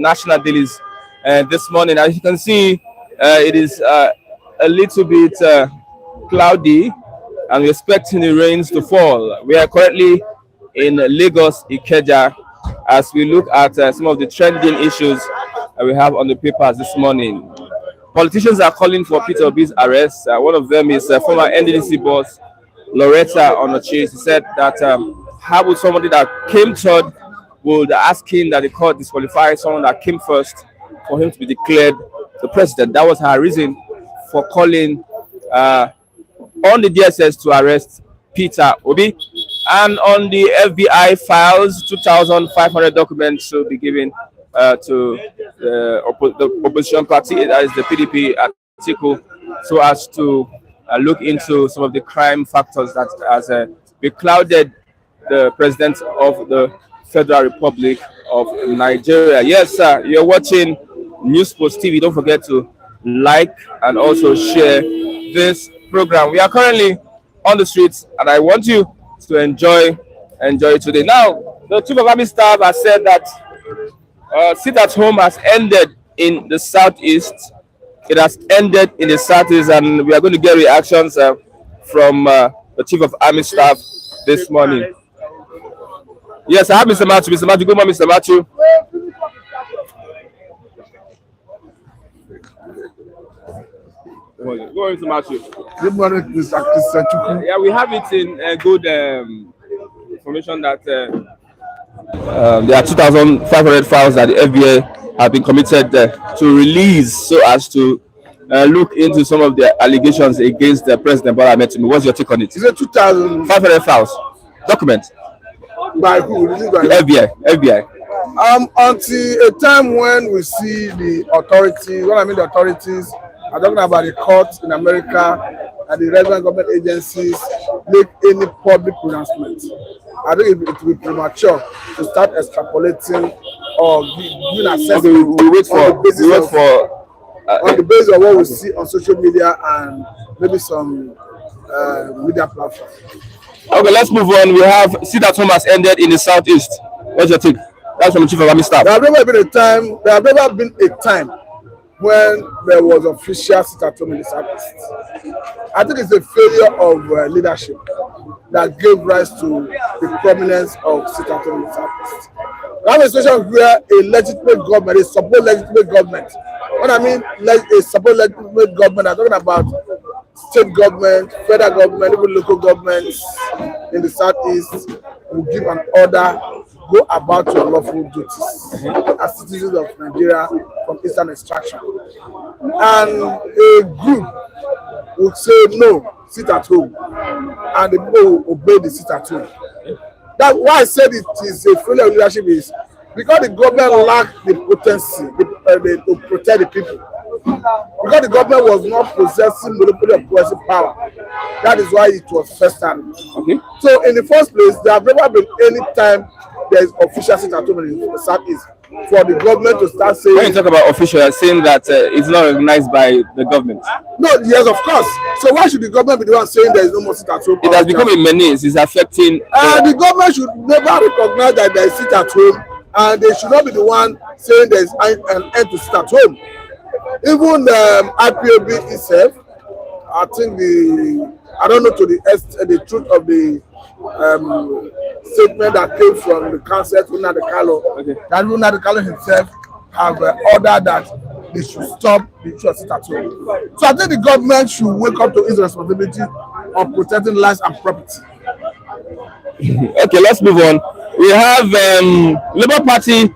national dailies this morning. As you can see, it is a little bit cloudy, and we're expecting the rains to fall. We are currently in Lagos, Ikeja, as we look at some of the trending issues that we have on the papers this morning. Politicians are calling for Peter Obi's arrest. One of them is former NDDC boss Loretta Onochie. She said that how would somebody that came third would ask him that the court disqualify someone that came first for him to be declared the president. That was her reason for calling on the DSS to arrest Peter Obi. And on the FBI files, 2,500 documents will be given to the opposition party, that is the PDP article, so as to look into some of the crime factors that has beclouded the president of the Federal Republic of Nigeria. Yes, sir, you're watching News Post TV. Don't forget to like and also share this program. We are currently on the streets, and I want you to enjoy today. Now, the Chief of Army Staff has said that sit at home has ended in the southeast. It has ended in the southeast, and we are going to get reactions from the Chief of Army Staff this morning. Yes, I have Mr. Matthew. Mr. Matthew, good morning, Mr. Matthew. Good morning, Mr. Matthew. Good morning, Mr. Christian. Yeah, we have it in good information that there are 2,500 files that the FBI have been committed to release so as to look into some of the allegations against the President Bola Ahmed Tinubu. What's your take on it? Is it 2,500 files? Documents? By who? By the FBI. Until a time when we see the authorities, when I mean the authorities, I'm talking about the courts in America and the relevant government agencies make any public pronouncement. I think it will be premature to start extrapolating or doing assessment. Okay, we wait for on the basis of what we see on social media and maybe some media platforms. Okay, let's move on. We have sit at home has ended in the southeast. What's your take? That's from the Chief of Army Staff. There have never been a time when there was official sit at home in the southeast. I think it's a failure of leadership that gave rise to the prominence of sit at home in the southeast. We have a situation where a legitimate government, a supposed legitimate government, when I mean a supposed legitimate government, I'm talking about state government, federal government, even local governments in the southeast will give an order, go about your lawful duties as citizens of Nigeria from Eastern extraction. And a group would say no, sit at home, and the people will obey the sit at home. That's why I said it is a failure of leadership is because the government lacked the potency to protect the people. Because the government was not possessing monopoly of coercive power. That is why it was first time. Okay. So in the first place, there have never been any time there is official sit at home in the southeast for the government to start saying. When you talk about official, you're saying that it's not recognized by the government. No, yes, of course. So why should the government be the one saying there is no more sit at home? It has become a menace. It's affecting. The government should never recognize that there is sit at home, and they should not be the one saying there is an end to sit at home. Even IPOB itself, I think I don't know to the truth of the statement that came from the council to Nnamdi Kanu. Okay. That Nnamdi Kanu himself have ordered that they should stop the sit at home. So I think the government should wake up to its responsibility of protecting lives and property. Okay, let's move on. We have Labour Party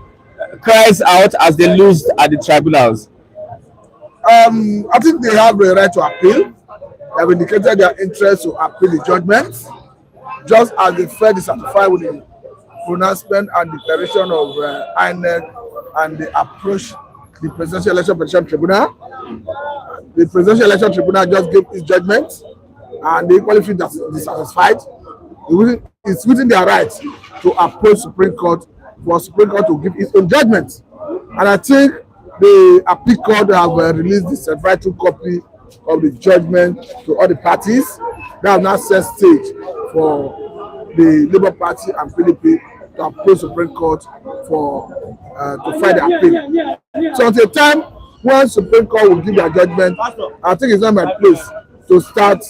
cries out as they lose at the tribunals. I think they have the right to appeal. They have indicated their interest to appeal the judgment, just as they failed to satisfy with the pronouncement and declaration of INEC and they approach the Presidential Election Petition Tribunal. The Presidential Election Tribunal just gave its judgment and they equally feel dissatisfied. It's within their right to approach Supreme Court for Supreme Court to give its own judgment. And I think the appeal court have released the certified copy of the judgment to all the parties. They have now set stage for the Labour Party and PDP to approach Supreme Court for to file their appeal. So until time when Supreme Court will give their judgment, I think it's not my place to start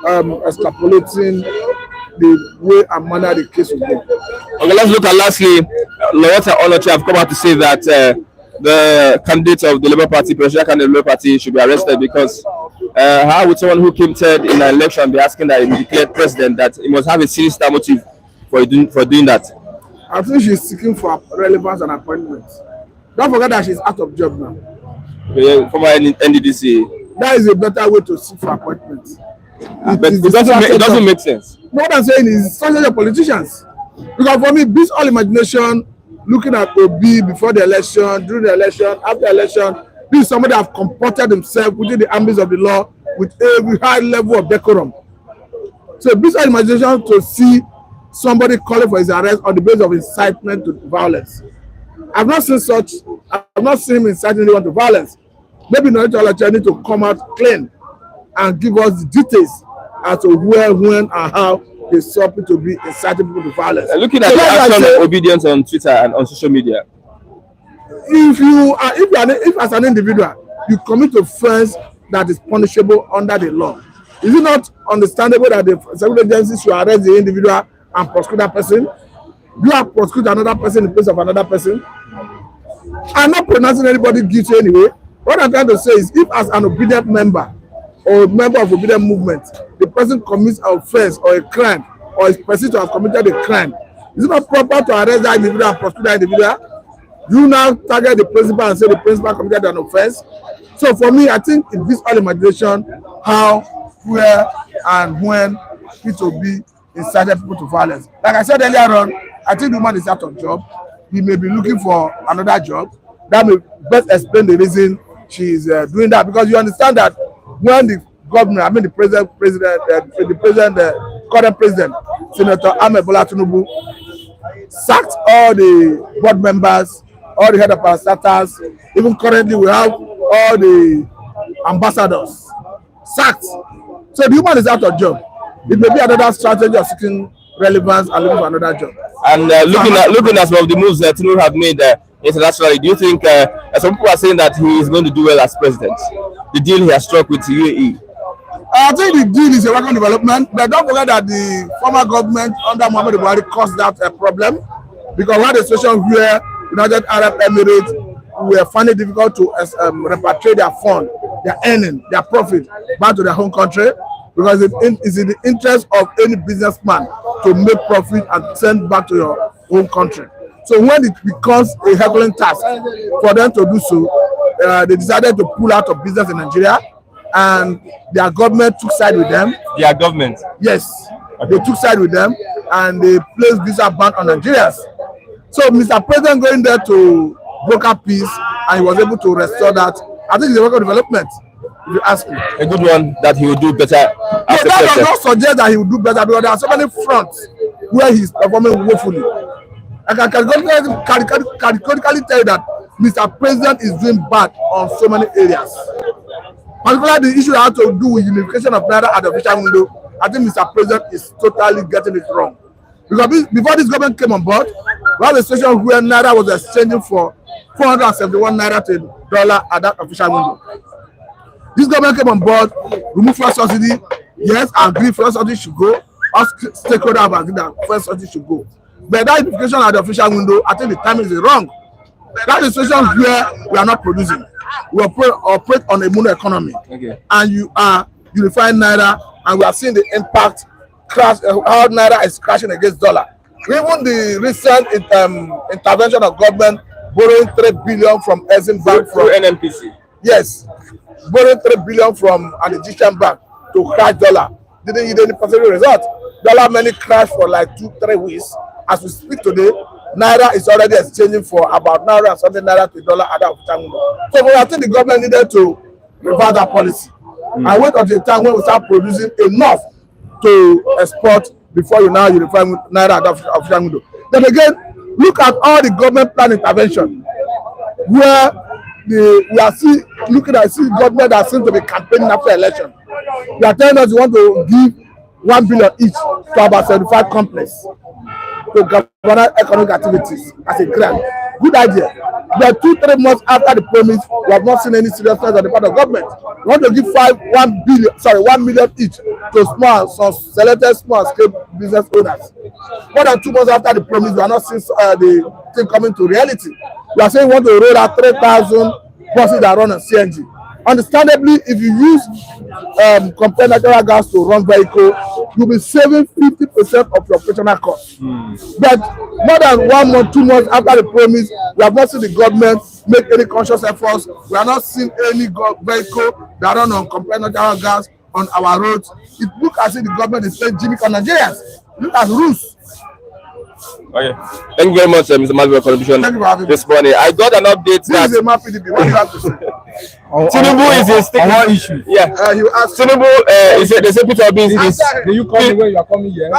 extrapolating the way and manner the case will go. Okay, let's look at lastly, Loretta Onoche have come out to say that the candidate of the Labour Party, presidential candidate of the Labour Party, should be arrested because how would someone who came third in an election be asking that he be declared president, that he must have a sinister motive for doing that? I think she's seeking for relevance and appointment. Don't forget that she's out of job now. Former NDDC. That is a better way to seek for appointment. But it doesn't make sense. What I'm saying is strategy of politicians. Because for me, this all imagination, looking at Obi before the election, during the election, after the election, this is somebody that have comported himself within the ambits of the law with a high level of decorum. So this all imagination to see somebody calling for his arrest on the basis of incitement to violence. I've not seen him inciting anyone to violence. Maybe Nnamdi need to come out clean and give us the details as to where, when, and how they saw people to be inciting people to violence. Looking at the action of obedience on Twitter and on social media, if as an individual you commit offense that is punishable under the law, is it not understandable that the security agency should arrest the individual and prosecute that person? You have prosecute another person in place of another person. I'm not pronouncing anybody guilty anyway. What I'm trying to say is, if as an obedient member or member of obedient movement, the person commits an offense or a crime, or is perceived to have committed a crime, is it not proper to arrest that individual and prosecute that individual? You now target the principal and say the principal committed an offense. So for me, I think in this all imagination, how, where, and when Peter Obi incited people to violence. Like I said earlier on, I think the woman is out of job. He may be looking for another job. That may best explain the reason she is doing that, because you understand that when the governor, I mean the current president, Senator Ahmed Bola Tinubu, sacked all the board members, all the head of parastatals. Even currently, we have all the ambassadors sacked. So the woman is out of job. It may be another strategy of seeking relevance and looking for another job. And looking at some of the moves that Tinubu have made internationally, do you think some people are saying that he is going to do well as president? The deal he has struck with UAE. I think the deal is a welcome development, but don't forget that the former government under Muhammadu Buhari caused that a problem, because we had a situation where United Arab Emirates were finding it difficult to repatriate their fund, their earning, their profit back to their home country, because it's in the interest of any businessman to make profit and send back to your home country. So when it becomes a heckling task for them to do so, they decided to pull out of business in Nigeria, and their government took side with them. Their government? Yes. Okay. They took side with them, and they placed visa ban on Nigerians. So Mr. President going there to broker peace, and he was able to restore that. I think it's a welcome development, if you ask me. A good one that he will do better. No, that does not suggest that he will do better, because there are so many fronts where he's performing woefully. I can categorically tell you that Mr. President is doing bad on so many areas. Particularly the issue that has to do with unification of Naira at the official window, I think Mr. President is totally getting it wrong. Because before this government came on board, we had a situation where Naira was exchanging for 471 Naira to $1 at that official window. This government came on board, removed fuel subsidy. Yes, I agree, fuel subsidy should go. All stakeholders have agreed that fuel subsidy should go. But that unification at the official window, I think the timing is wrong. That is a situation where we are not producing. We operate on a mono economy, okay. And you are unifying Naira, and we are seeing the impact crash, how Naira is crashing against dollar. Even the recent intervention of government borrowing $3 billion from Exim Bank through NNPC. Yes, borrowing $3 billion from an Egyptian bank to crash dollar. Didn't yield any positive result. Dollar money crashed for like 2-3 weeks. As we speak today, Naira is already exchanging for about Naira and something Naira to $1 at that time. So I think the government needed to reverse that policy and wait until the time when we start producing enough to export before you now unify Naira at that official window. Then again, look at all the government plan intervention where we are still looking at government that seems to be campaigning after election. They are telling us you want to give $1 billion each to about 75 companies. to galvanize economic activities as a grant. Good idea. But 2-3 months after the promise, we have not seen any seriousness on the part of government. We want to give 1 million each to some selected small scale business owners. More than 2 months after the promise, we are not seeing the thing coming to reality. We are saying we want to roll out 3,000 buses that run on CNG. Understandably, if you use compressed natural gas to run vehicle, you'll be saving 50% of your operational costs. But more than 1 month, 2 months after the promise, we have not seen the government make any conscious efforts. We are not seeing any vehicle that run on compressed natural gas on our roads. It looks as if the government is playing Jimmy on Nigerians. Look at rules. Okay. Thank you very much, Mr. Mazi, for your contribution this morning. I got an update that What do you have to say? Tinubu is a stick. One issue. Yeah. Tinubu they say Peter Obi is. Do you come where you are coming here?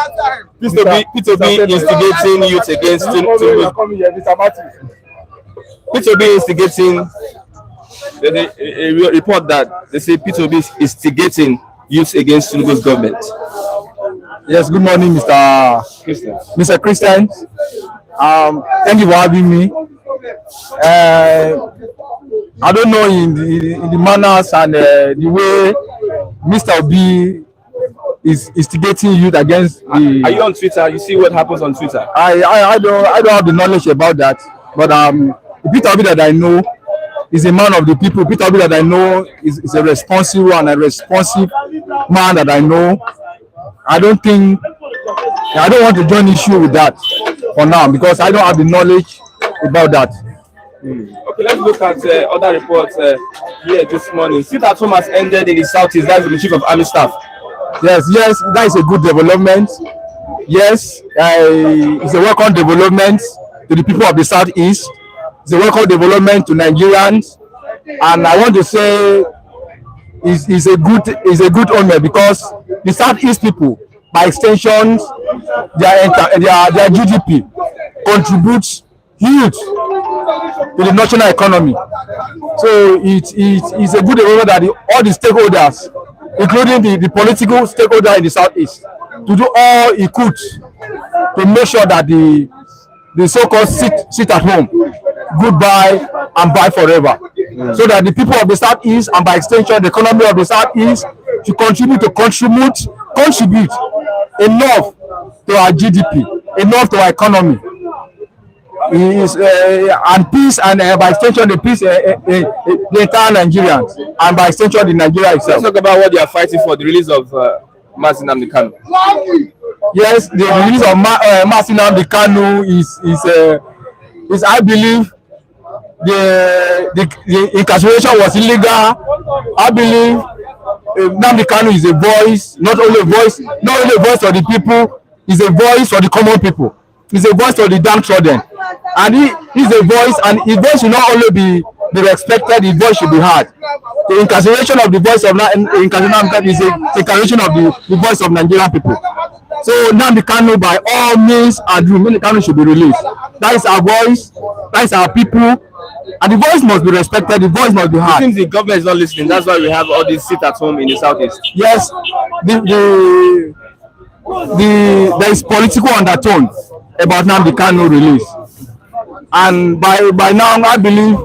Peter Obi instigating youth against Tinubu. You are coming here, Mr. Martin. Peter Obi instigating. There's a report that they say Peter Obi is instigating youth against Tinubu's government. Yes, good morning, Mr. Christian. Thank you for having me. I don't know in the manners and the way Mr. Obi is instigating youth against the. Are you on Twitter? You see what happens on Twitter? I don't have the knowledge about that, but Peter Obi that I know is a man of the people. Peter Obi that I know is a responsible and a responsive man that I know. I don't want to join issue with that for now because I don't have the knowledge about that. Okay, let's look at other reports here this morning. Sit at home has ended in the southeast. That's the chief of army staff. Yes, that is a good development. Yes, it's a welcome development to the people of the southeast. It's a welcome development to Nigerians, and I want to say is a good honor because the southeast people, by extension, their GDP contributes huge to the national economy. So it's a good development that all the stakeholders, including the political stakeholders in the southeast, to do all it could to make sure that the so-called sit at home, goodbye and bye forever. So that the people of the southeast and by extension the economy of the southeast should continue to contribute enough to our GDP, enough to our economy. And peace and by extension the peace the entire Nigerians and by extension the Nigeria itself. Let's talk about what they are fighting for, the release of Nnamdi Kanu. Yes, the release of Nnamdi Kanu is I believe the incarceration was illegal. I believe Nnamdi Kanu is a voice, not only a voice for the people, is a voice for the common people. He's a voice for the downtrodden, and he's a voice, and his voice should not only be respected, his voice should be heard. The incarceration of the voice of incarceration is a incarceration of the voice of Nigerian people. So Nnamdi Kanu, by all means, Nnamdi Kanu should be released. That is our voice, that is our people, and the voice must be respected, the voice must be heard. It seems the government is not listening. That's why we have all this sit at home in the southeast. Yes, there is political undertone about Nnamdi Kanu release, and by now I believe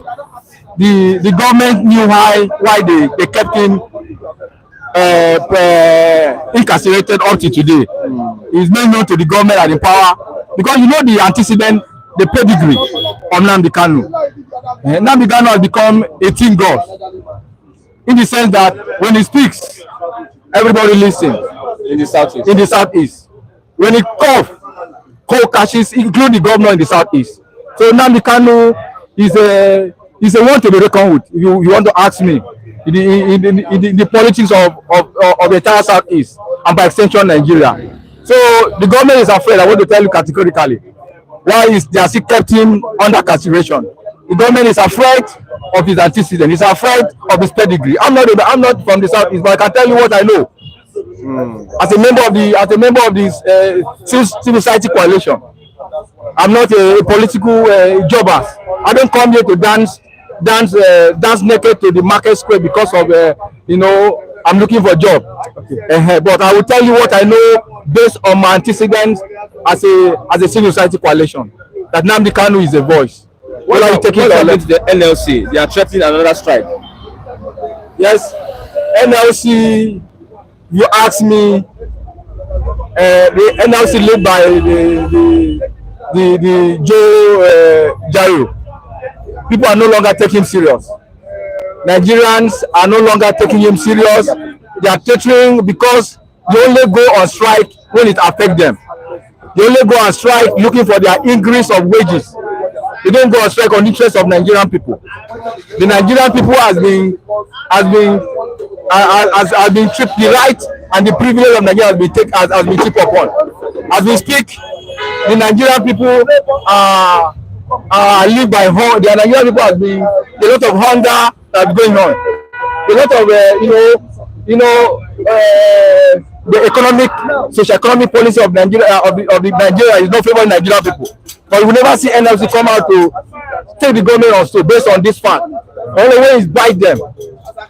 the government knew why they kept him incarcerated up to today. It's not known to the government and in power because you know the antecedent, the pedigree of Nnamdi Kanu. Nnamdi Kanu has become a teen god in the sense that when he speaks, everybody listens. In the southeast. In the southeast, when he cold catches, including the governor in the southeast. So Nnamdi Kanu is a one to be reckoned with. If you want to ask me, in the politics of the entire southeast and by extension Nigeria. So the government is afraid. I want to tell you categorically why they are still kept him under consideration. The government is afraid of his antecedent. He's afraid of his pedigree. I'm not from the southeast, but I can tell you what I know. As a member of this civil society coalition, I'm not a political jobber. I don't come here to dance naked to the market square because of I'm looking for a job. Okay. But I will tell you what I know based on my antecedents as a civil society coalition. That Nnamdi Kanu is a voice. What are you taking to the NLC? They are threatening another strike. Yes, NLC. You ask me. The NLC led by the Joe Jaro. People are no longer taking him serious. Nigerians are no longer taking him serious. They are teetering because they only go on strike when it affects them. They only go on strike looking for their increase of wages. They don't go on strike on the interest of Nigerian people. The Nigerian people has been tripped. The right and the privilege of Nigeria has been tripped upon. As we speak, the Nigerian people live by hunger. The Nigerian people has been a lot of hunger that's going on. A lot of the economic, socio-economic policy of Nigeria of the Nigeria is not favoring Nigerian people. But we never see NLC come out to take the government on stone based on this fact. Only when it's bite them,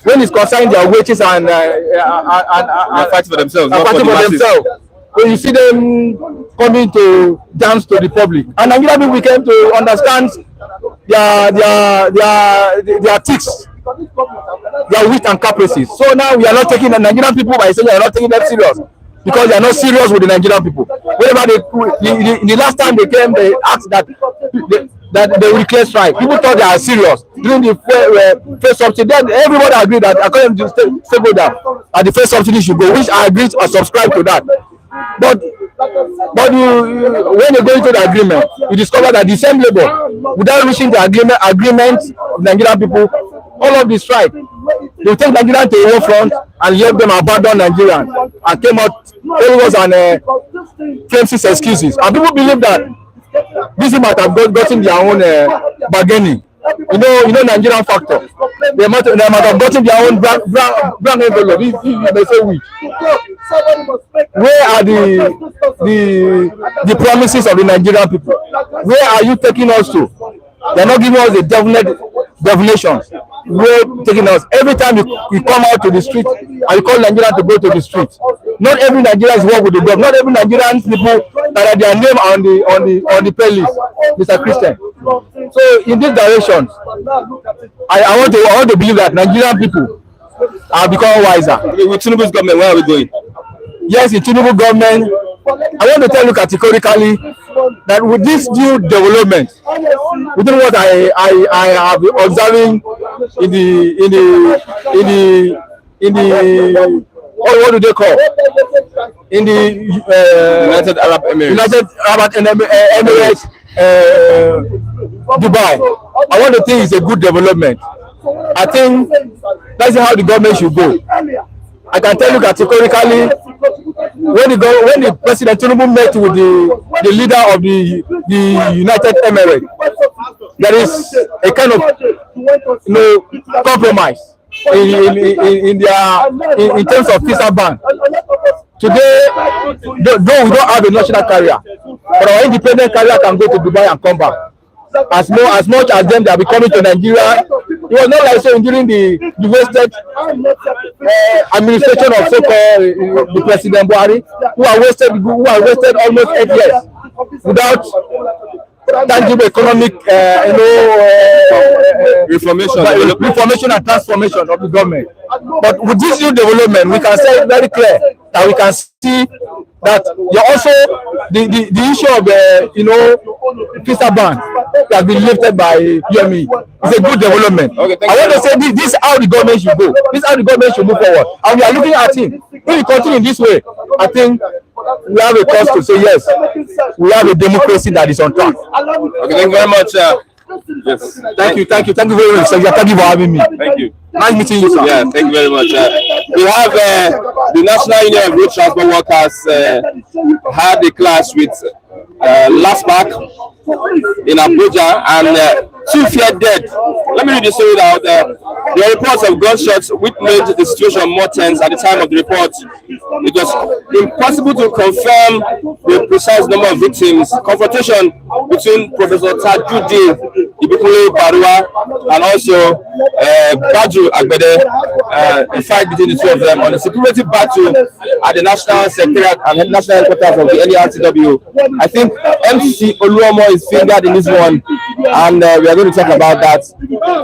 when it's concerning their wages and fight for themselves, not for themselves. When you see them coming to dance to the public, and Nigerian people came to understand their ticks, their wit and caprices. So now we are not taking the Nigerian people by saying we are not taking them serious because they are not serious with the Nigerian people. Whenever the last time they came, they asked that they will declare strike. People thought they are serious during the first subsidy. Then everybody agreed that according to stakeholder, the first subsidy should go, which I agreed or subscribe to that. But when you go into the agreement, you discover that the same labor, without reaching the agreement of Nigerian people, all of the strike, they take Nigerian to a war front and let them abandon Nigerian and came out telling us and flimsy excuses. And people believe that this might have gotten their own bargaining. You know Nigerian factor. They might have gotten their own brown envelope. If you may say we. Where are the promises of the Nigerian people? Where are you taking us to? They are not giving us a definite definition. Where taking us? Every time you come out to the street and you call Nigerian to go to the street. Not every Nigerian is work with the government. Not every Nigerian people that are their name on the playlist, Mr. Christian. So in this direction, I want to believe that Nigerian people are becoming wiser. With Tinubu's government, where are we going? Yes, in Tinubu government, I want to tell you categorically that with this new development, within what I have been observing in the what do they call in the United Arab Emirates, Dubai. I want to think it's a good development. I think that's how the government should go. I can tell you categorically, when the President Tinubu met with the leader of the United Emirates, there is a kind of compromise in terms of visa ban. Today, though we don't have a national carrier, but our independent carrier can go to Dubai and come back. As much as them they are coming to Nigeria, it was not like so during the wasted administration of so-called the President Buhari, who are wasted almost 8 years without tangible economic reformation and transformation of the government. But with this new development, we can say very clear that we can see that also the issue of visa ban has been lifted by UME. It's a good development. Okay, I want to say this is how the government should go. This is how the government should move forward. And we are looking at him. If we continue in this way, I think we have a cause to say yes. We have a democracy that is on track. Okay, thank you very much. Yes. Thank you very much. Thank you for having me. Thank you. Nice meeting you, sir. Yeah, thank you very much. We have the National Union of Road Transport Workers had a clash with LASPAC in Abuja, and 2 feared dead. Let me read the story out. There are reports of gunshots which made the situation more tense at the time of the report. It was impossible to confirm the precise number of victims. Confrontation between Professor Tajuddin Kule Barua and also Baju Agbede, a fight between the two of them on a security battle at the National Secretariat and National Headquarters of the NURTW. I think MC Oluomo is fingered in this one, and we are going to talk about that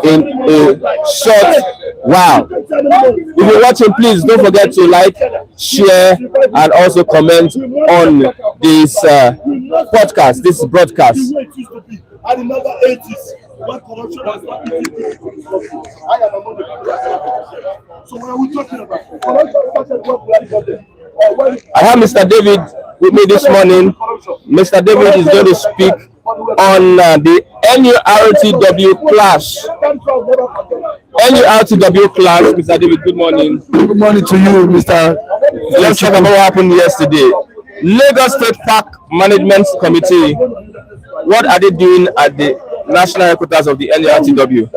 in a short while. If you're watching, please don't forget to like, share, and also comment on this podcast, this broadcast. I have Mr. David with me this morning. Mr. David is going to speak on the NURTW clash. NURTW clash. Mr. David, good morning. Good morning to you, Mr. Let's talk about what happened yesterday. Lagos State Park Management Committee, what are they doing at the national headquarters of the NURTW?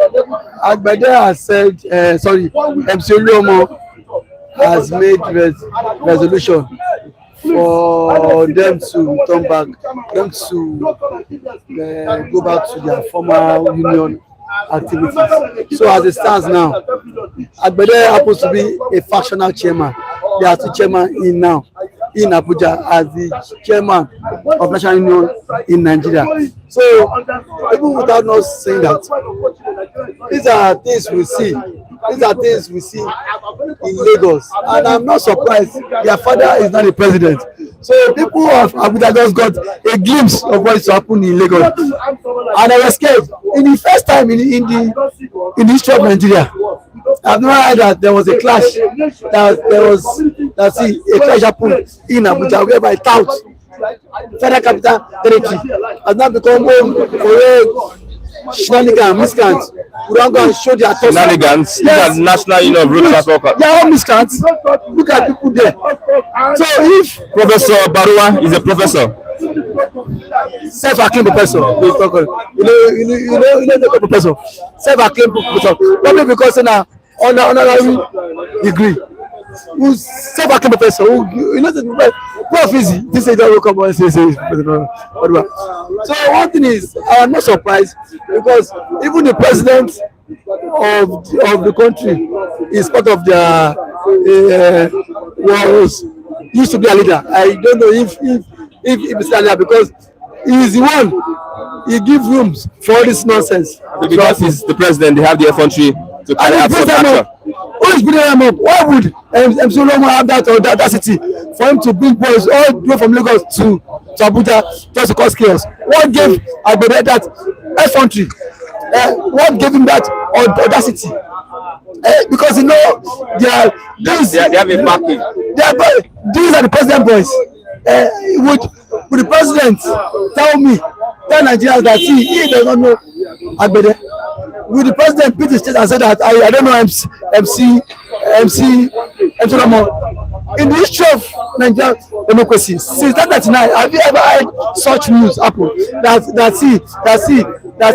Agbede has said, MC Oluomo has made resolution for them to turn back, them to go back to their former union activities. So as it stands now, Agbede happens to be a factional chairman. There are two chairmen in now in Abuja as the chairman of National Union in Nigeria. So even without not saying that, these are things we see. These are things we see in Lagos, and I'm not surprised their father is not the president. So people of Abuja just got a glimpse of what is happening in Lagos, and they were scared. In the first time in the history of Nigeria, I've never heard that there was a clash. A clash happened in Abuja whereby tout Federal Capital Territory has now become home for shenanigans, miscreants. We don't go and show their thoughts. Shenanigans. Yes. National Union of Road Transport. They are all miscreants. Look at people there. So if Professor Barua is a professor, self-acclaimed professor, you know, professor, self-acclaimed professor, probably because now honorary degree. Who's self-acclaimed professor? Who, you know, the prof is this is don't come and say. So one thing is, I'm not surprised because even the president of the country is part of their was used to be a leader. I don't know if it's a leader because he is the one. He gives rooms for all this nonsense. Because he's the president, they have the infantry to carry out some action. Who is bringing them up? Why would MC Oluomo have that audacity for him to bring boys all the way from Lagos to Abuja just to cause chaos? What gave Agbede that infantry? What gave him that audacity? Because you know they have a backing. These are the president boys. Would the president tell Nigerians that he does not know Agbede? Will the president beat his chest and say that I don't know MC Oluomo? In the history of Nigerian democracy, since 1999, have you ever heard such news happen? That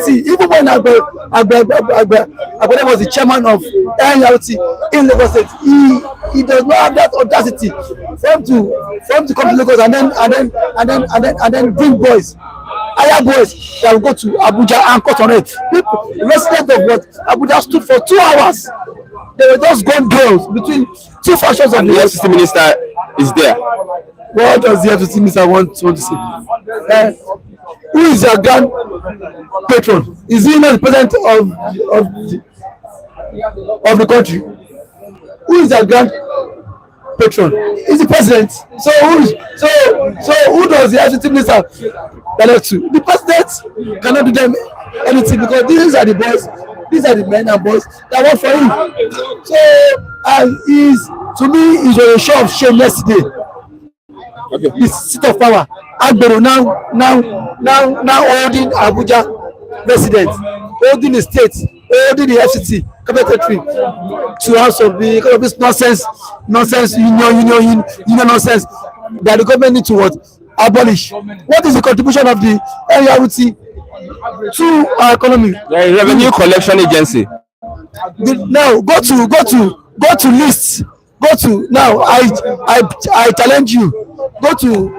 even when Agbede was the chairman of NURT in Lagos State, he does not have that audacity for him to come to Lagos and then bring boys. Higher boys that will go to Abuja and cut on it. People, residents of what Abuja stood for 2 hours. They were just gone girls between two factions of the FCC minister is there. What does the FCC minister want to say? Who is your grand patron? Is he not the president of the country? Who is your grand patron? Is the president. So who does the FCC minister direct to? The president cannot do them anything because these are the boys, these are the men and boys that work for him. So to me is a show of shame yesterday. Okay. The seat of power. Agbero now holding Abuja residents, holding the state, holding the FCT secretary to house of this nonsense union nonsense that the government need to what? Abolish. What is the contribution of the NURT to our economy? The revenue collection agency. Now go to lists. Go to now. I challenge you. Go to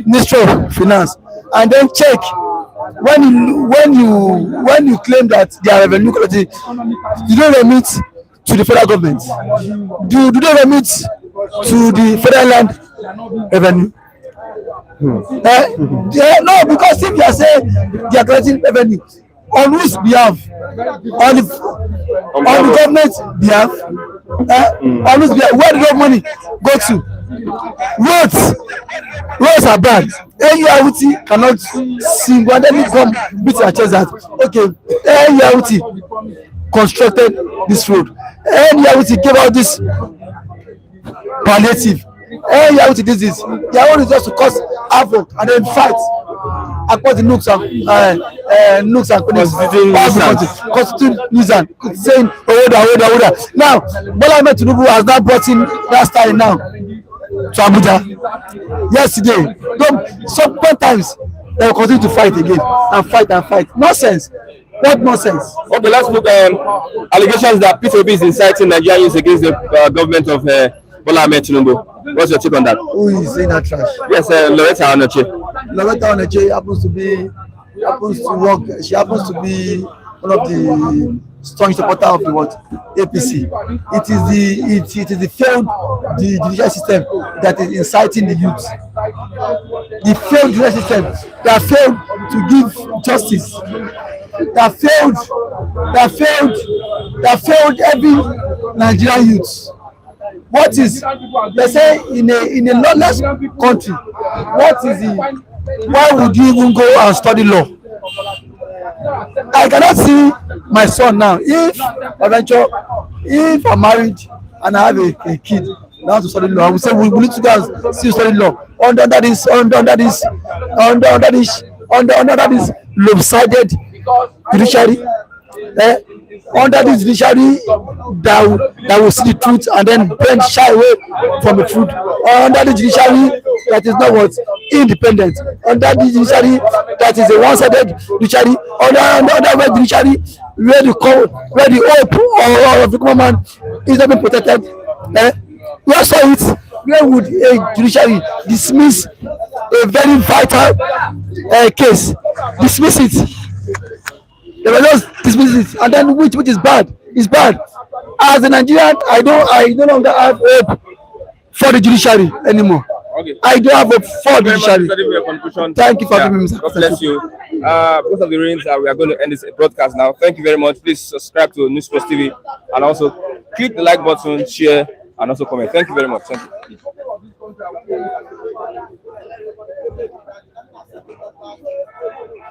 Ministry of Finance and then check when you claim that they are revenue collecting, you don't remit to the federal government. Do they remit to the federal land revenue? No, because if you are saying they are collecting revenue, on whose behalf? On the government behalf? On whose behalf? Where did the money go to? Roads are bad. NURTW cannot single-handedly come beat their chest that okay, NURTW constructed this road. NURTW gave out this palliative. NURTW did this. Their own is just to cause havoc and then fight across the nooks and constituting nuisance, saying order. Now, Bola Ahmed Tinubu has now brought in that style now to Abuja. Yesterday, sometimes they will continue to fight again and fight. Nonsense. What nonsense? Okay, let's look at allegations that Peter Obi is inciting Nigerians against the government of Bola Ahmed Tinubu. What's your take on that? Who is saying that trash? Yes, Loretta Onoche. Loretta Onoche happens to work. She happens to be one of the strong supporter of the what APC. It is the failed the judicial system that is inciting the youth. The failed judicial system that failed to give justice. That failed every Nigerian youth. What is, they say in a lawless country, why would you even go and study law? I cannot see my son now. If I'm married and I have a kid now to study law, I will say we need to go and still study law under this lopsided judiciary. Under this judiciary that will see the truth and then bend shy away from the truth. Under the judiciary that is not what independent. Under the judiciary that is a one-sided judiciary. Under the judiciary where the hope of the common man is not being protected. Where saw it? Where would a judiciary dismiss a very vital case? Dismiss it. They will just dismiss it, and then which is bad. It's bad. As a Nigerian, I no longer have hope for the judiciary anymore. Okay. I don't have hope for the judiciary. Thank you for giving me. God bless you. Because of the rains, we are going to end this broadcast now. Thank you very much. Please subscribe to News Post TV and also click the like button, share, and also comment. Thank you very much. Thank you.